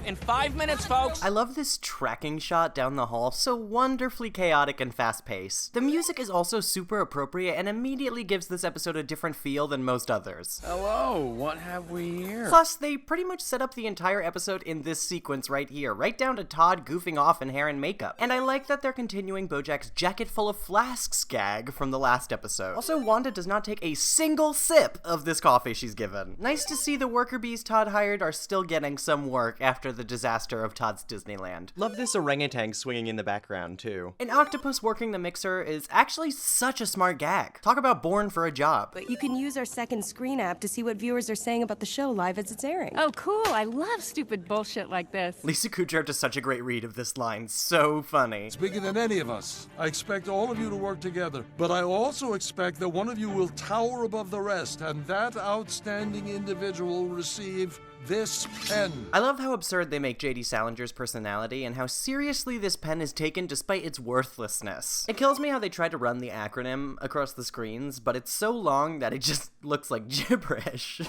live in 5 minutes, folks. I love this tracking shot down the hall, so wonderfully chaotic and fast-paced. The music is also super appropriate and immediately gives this episode a different feel than most others. Hello, what have we here? Plus, they pretty much set up the entire episode in this sequence right here, right down to Todd goofing off in hair and makeup. And I like that they're continuing Bojack's jacket full of flasks gag from the last episode. Also, Wanda does not take a single sip of this coffee she's given. Nice to see the worker bees Todd hired are still getting some work after the disaster of Todd's Disneyland. Love this orangutan swinging in the background, too. An octopus working the mixer is actually such a smart gag. Talk about born for a job. But you can use our second screen app to see what viewers are saying about the show live as it's airing. Oh, cool. I love stupid bullshit like this. Lisa Kudrow does such a great read of this line. So funny. It's bigger than any of us. I expect all of you to work together, but I also expect that one of you will tower above the rest, and that outstanding individual will receive this pen. I love how absurd they make J.D. Salinger's personality and how seriously this pen is taken despite its worthlessness. It kills me how they try to run the acronym across the screens, but it's so long that it just looks like gibberish.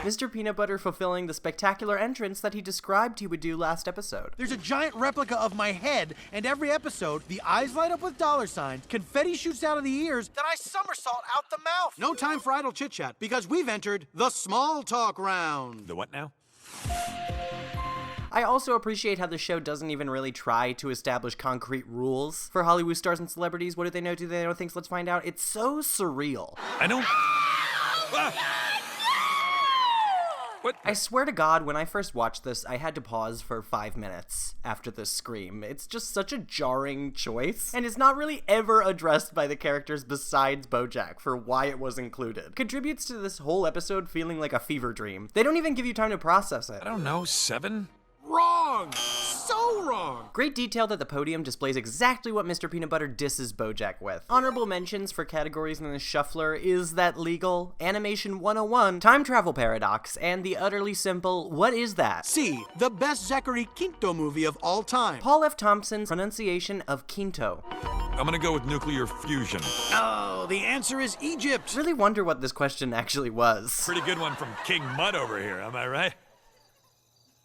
Mr. Peanutbutter fulfilling the spectacular entrance that he described he would do last episode. There's a giant replica of my head, and every episode, the eyes light up with dollar signs, confetti shoots out of the ears, then I somersault out the mouth. No time for idle chit-chat, because we've entered the small talk round. The what now? I also appreciate how the show doesn't even really try to establish concrete rules for Hollywood stars and celebrities. What do they know? Do they know things? Let's find out. It's so surreal. I don't... What? I swear to God, when I first watched this, I had to pause for 5 minutes after the scream. It's just such a jarring choice, and it's not really ever addressed by the characters besides Bojack for why it was included. Contributes to this whole episode feeling like a fever dream. They don't even give you time to process it. I don't know, 7? Wrong! So wrong! Great detail that the podium displays exactly what Mr. Peanutbutter disses Bojack with. Honorable mentions for categories in the shuffler: Is That Legal?, Animation 101, Time Travel Paradox, and the utterly simple What Is That? C, the best Zachary Quinto movie of all time. Paul F. Thompson's pronunciation of Quinto. I'm gonna go with nuclear fusion. Oh, the answer is Egypt. Really wonder what this question actually was. Pretty good one from King Mud over here, am I right?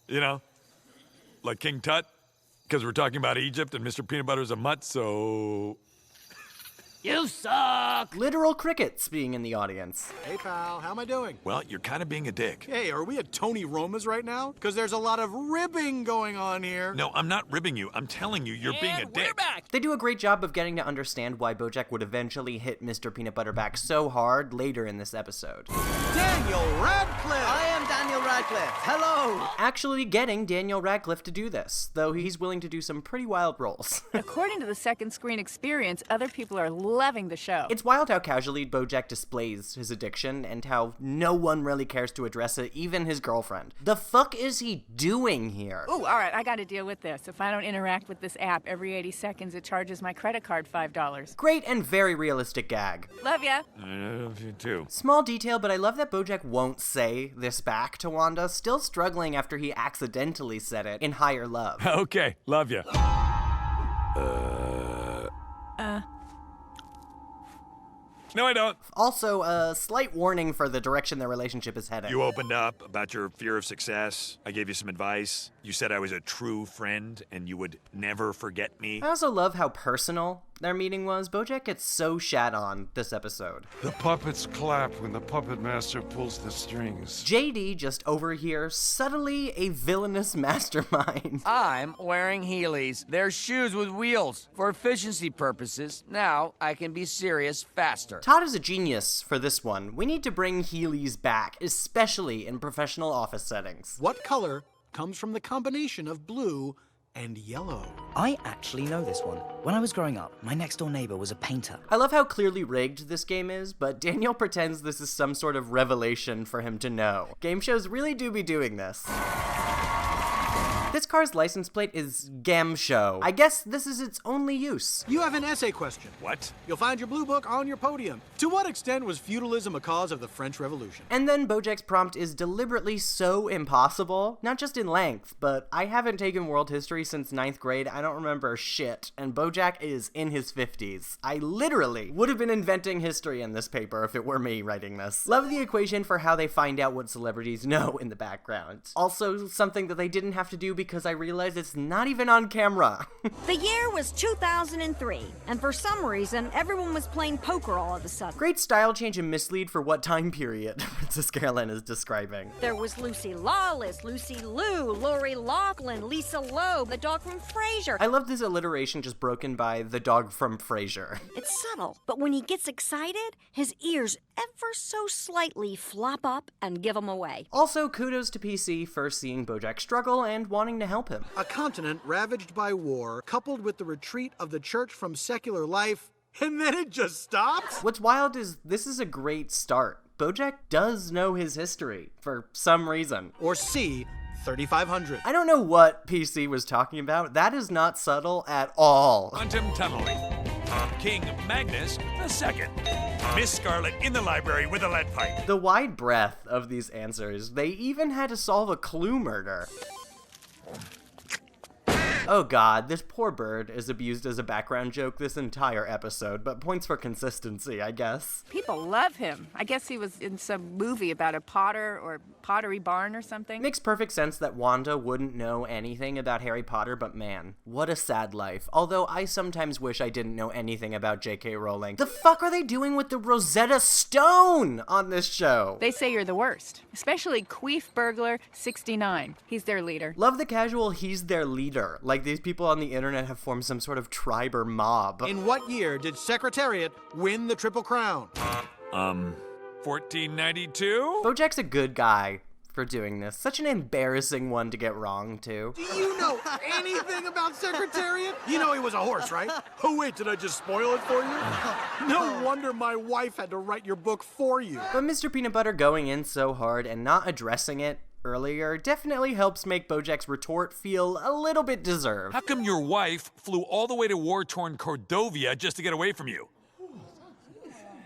You know? Like King Tut, because we're talking about Egypt and Mr. Peanutbutter's a mutt, so... You suck! Literal crickets being in the audience. Hey, pal, how am I doing? Well, you're kind of being a dick. Hey, are we at Tony Roma's right now? Because there's a lot of ribbing going on here. No, I'm not ribbing you. I'm telling you, you're being a And dick. we're back! They do a great job of getting to understand why Bojack would eventually hit Mr. Peanutbutter back so hard later in this episode. Daniel Radcliffe! I am Daniel Radcliffe. Hello! Actually getting Daniel Radcliffe to do this, though he's willing to do some pretty wild roles. According to the second screen experience, other people are loving the show. It's wild how casually Bojack displays his addiction and how no one really cares to address it, even his girlfriend. The fuck is he doing here? Ooh, all right, I gotta deal with this. If I don't interact with this app every 80 seconds, it charges my credit card $5. Great and very realistic gag. Love ya. I love you too. Small detail, but I love that Bojack won't say this back to Wanda, still struggling after he accidentally said it in Higher Love. Okay, love you. No, I don't. Also, a slight warning for the direction their relationship is heading. You opened up about your fear of success. I gave you some advice. You said I was a true friend and you would never forget me. I also love how personal their meeting was. Bojack gets so shat on this episode. The puppets clap when the puppet master pulls the strings. JD just over here, subtly a villainous mastermind. I'm wearing Heelys. They're shoes with wheels. For efficiency purposes, now I can be serious faster. Todd is a genius for this one. We need to bring Heelys back, especially in professional office settings. What color comes from the combination of blue and yellow? I actually know this one. When I was growing up, my next door neighbor was a painter. I love how clearly rigged this game is, but Daniel pretends this is some sort of revelation for him to know. Game shows really do be doing this. This car's license plate is Gam Show. I guess this is its only use. You have an essay question. What? You'll find your blue book on your podium. To what extent was feudalism a cause of the French Revolution? And then Bojack's prompt is deliberately so impossible, not just in length, but I haven't taken world history since 9th grade, I don't remember shit, and Bojack is in his 50s. I literally would have been inventing history in this paper if it were me writing this. Love the equation for how they find out what celebrities know in the background. Also, something that they didn't have to do because I realized it's not even on camera. The year was 2003, and for some reason, everyone was playing poker all of a sudden. Great style change and mislead for what time period Princess Carolyn is describing. There was Lucy Lawless, Lucy Liu, Lori Loughlin, Lisa Loeb, the dog from Frasier. I love this alliteration just broken by the dog from Frasier. It's subtle, but when he gets excited, his ears ever so slightly flop up and give him away. Also, kudos to PC for seeing Bojack struggle and wanting to help him. A continent ravaged by war, coupled with the retreat of the church from secular life, and then it just stops? What's wild is this is a great start. Bojack does know his history, for some reason. Or C, 3,500. I don't know what PC was talking about. That is not subtle at all. Quantum tunneling. King Magnus II. Miss Scarlet in the library with a lead pipe. The wide breadth of these answers. They even had to solve a clue murder. Oh god, this poor bird is abused as a background joke this entire episode, but points for consistency, I guess. People love him. I guess he was in some movie about a potter or pottery barn or something. Makes perfect sense that Wanda wouldn't know anything about Harry Potter, but man, what a sad life. Although I sometimes wish I didn't know anything about J.K. Rowling. The fuck are they doing with the Rosetta Stone on this show? They say you're the worst, especially Queef Burglar 69. He's their leader. Love the casual he's their leader. Like these people on the internet have formed some sort of tribe or mob. In what year did Secretariat win the Triple Crown? 1492? Bojack's a good guy for doing this. Such an embarrassing one to get wrong, too. Do you know anything about Secretariat? You know he was a horse, right? Oh wait, did I just spoil it for you? No wonder my wife had to write your book for you. But Mr. Peanutbutter going in so hard and not addressing it earlier definitely helps make Bojack's retort feel a little bit deserved. How come your wife flew all the way to war-torn Cordovia just to get away from you?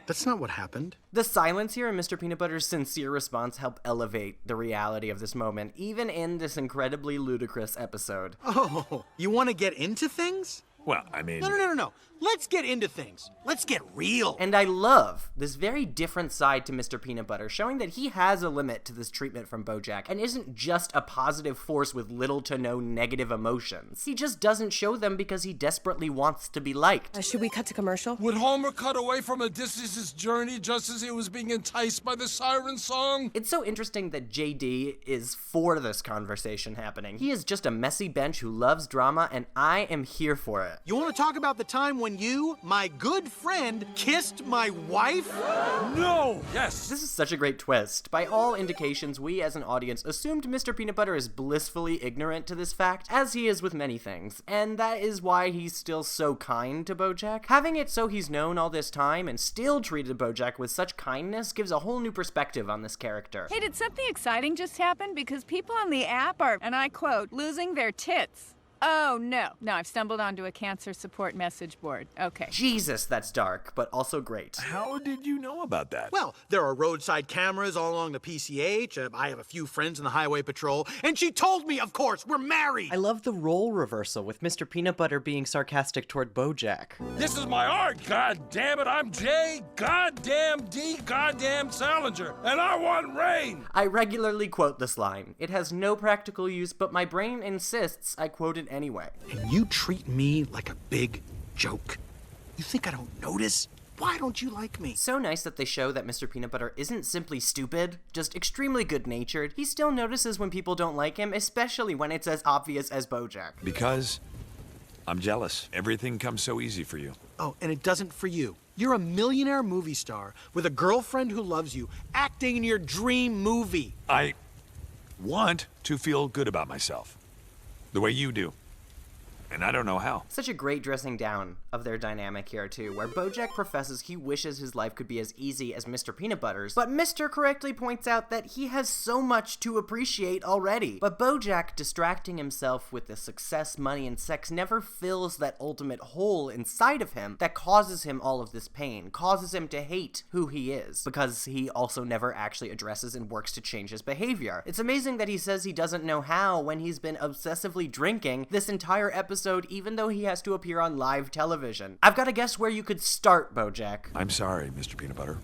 That's not what happened. The silence here and Mr. Peanutbutter's sincere response help elevate the reality of this moment, even in this incredibly ludicrous episode. Oh, you want to get into things? Well, I mean... No. Let's get into things. Let's get real. And I love this very different side to Mr. Peanutbutter, showing that he has a limit to this treatment from Bojack and isn't just a positive force with little to no negative emotions. He just doesn't show them because he desperately wants to be liked. Should we cut to commercial? Would Homer cut away from Odysseus' journey just as he was being enticed by the siren song? It's so interesting that JD is for this conversation happening. He is just a messy bench who loves drama, and I am here for it. You want to talk about the time when you, my good friend, kissed my wife? No! Yes! This is such a great twist. By all indications, we as an audience assumed Mr. Peanutbutter is blissfully ignorant to this fact, as he is with many things, and that is why he's still so kind to Bojack. Having it so he's known all this time and still treated Bojack with such kindness gives a whole new perspective on this character. Hey, did something exciting just happen? Because people on the app are, and I quote, losing their tits. Oh, no. No, I've stumbled onto a cancer support message board. Okay. Jesus, that's dark, but also great. How did you know about that? Well, there are roadside cameras all along the PCH. I have a few friends in the highway patrol, and she told me, of course, we're married. I love the role reversal with Mr. Peanutbutter being sarcastic toward Bojack. This is my art, god damn it. I'm J goddamn D goddamn Salinger, and I want rain. I regularly quote this line. It has no practical use, but my brain insists I quote it anyway. And you treat me like a big joke. You think I don't notice? Why don't you like me? So nice that they show that Mr. Peanutbutter isn't simply stupid, just extremely good-natured. He still notices when people don't like him, especially when it's as obvious as Bojack. Because I'm jealous. Everything comes so easy for you. Oh, and it doesn't for you. You're a millionaire movie star with a girlfriend who loves you, acting in your dream movie. I want to feel good about myself. The way you do. And I don't know how. Such a great dressing down of their dynamic here, too, where Bojack professes he wishes his life could be as easy as Mr. Peanutbutter's, but Mr. correctly points out that he has so much to appreciate already. But Bojack, distracting himself with the success, money, and sex, never fills that ultimate hole inside of him that causes him all of this pain, causes him to hate who he is, because he also never actually addresses and works to change his behavior. It's amazing that he says he doesn't know how when he's been obsessively drinking this entire episode, even though he has to appear on live television. I've got to guess where you could start, Bojack. I'm sorry, Mr. Peanutbutter.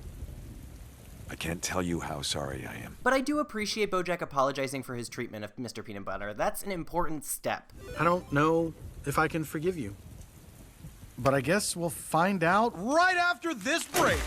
I can't tell you how sorry I am. But I do appreciate Bojack apologizing for his treatment of Mr. Peanutbutter. That's an important step. I don't know if I can forgive you. But I guess we'll find out right after this break.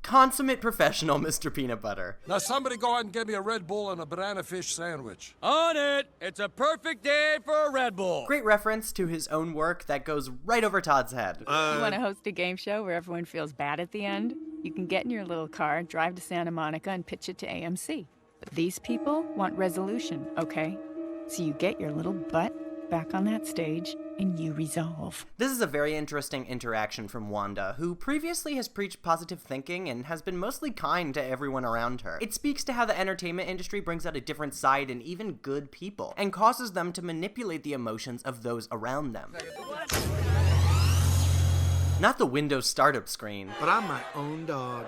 Consummate professional, Mr. Peanutbutter. Now somebody go out and get me a Red Bull and a banana fish sandwich. On it! It's a perfect day for a Red Bull. Great reference to his own work that goes right over Todd's head. You want to host a game show where everyone feels bad at the end? You can get in your little car, drive to Santa Monica, and pitch it to AMC. But these people want resolution, okay? So you get your little butt back on that stage, and you resolve. This is a very interesting interaction from Wanda, who previously has preached positive thinking and has been mostly kind to everyone around her. It speaks to how the entertainment industry brings out a different side in even good people, and causes them to manipulate the emotions of those around them. Not the Windows startup screen. But I'm my own dog.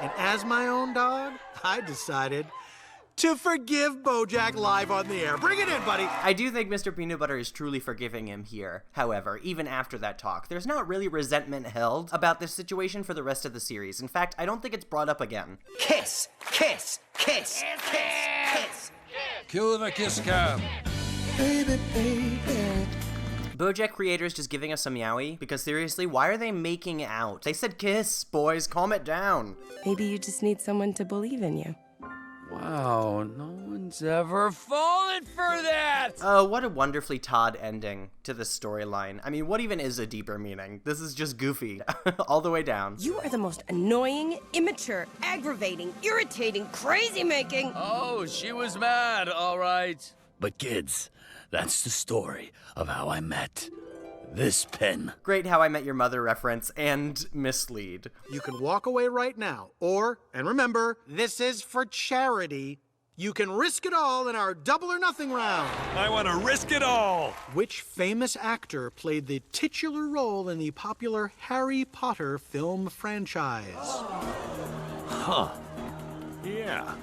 And as my own dog, I decided to forgive Bojack live on the air. Bring it in, buddy. I do think Mr. Peanutbutter is truly forgiving him here. However, even after that talk, there's not really resentment held about this situation for the rest of the series. In fact, I don't think it's brought up again. Kiss, kiss, kiss, kiss, kiss. Cue the kiss cam. Baby, baby. Bojack creators just giving us some meowie? Because seriously, why are they making out? They said kiss, boys, calm it down. Maybe you just need someone to believe in you. Wow, no one's ever fallen for that! Oh, what a wonderfully Todd ending to this storyline. I mean, what even is a deeper meaning? This is just goofy, all the way down. You are the most annoying, immature, aggravating, irritating, crazy-making. Oh, she was mad, all right. But kids, that's the story of how I met this pen. Great How I Met Your Mother reference and mislead. You can walk away right now. Or, and remember, this is for charity. You can risk it all in our double or nothing round. I want to risk it all. Which famous actor played the titular role in the popular Harry Potter film franchise? Huh. Yeah.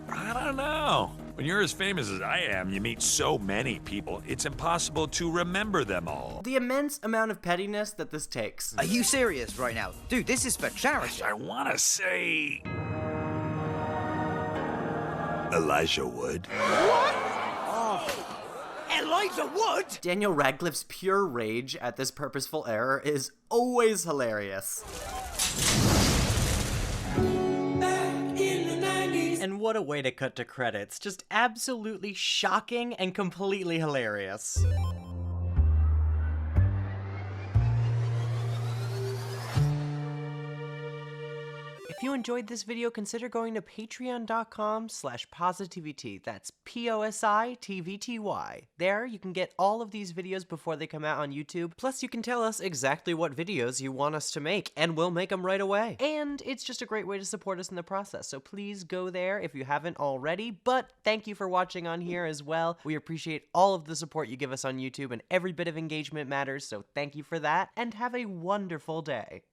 I don't know. When you're as famous as I am, you meet so many people, it's impossible to remember them all. The immense amount of pettiness that this takes. Are you serious right now? Dude, this is for charity. I want to say Elijah Wood. Elijah Wood? Daniel Radcliffe's pure rage at this purposeful error is always hilarious. And what a way to cut to credits. Just absolutely shocking and completely hilarious. If you enjoyed this video, consider going to patreon.com/PosiTVty. That's PosiTVty. There, you can get all of these videos before they come out on YouTube. Plus, you can tell us exactly what videos you want us to make, and we'll make them right away. And it's just a great way to support us in the process, so please go there if you haven't already. But thank you for watching on here as well. We appreciate all of the support you give us on YouTube, and every bit of engagement matters, so thank you for that, and have a wonderful day.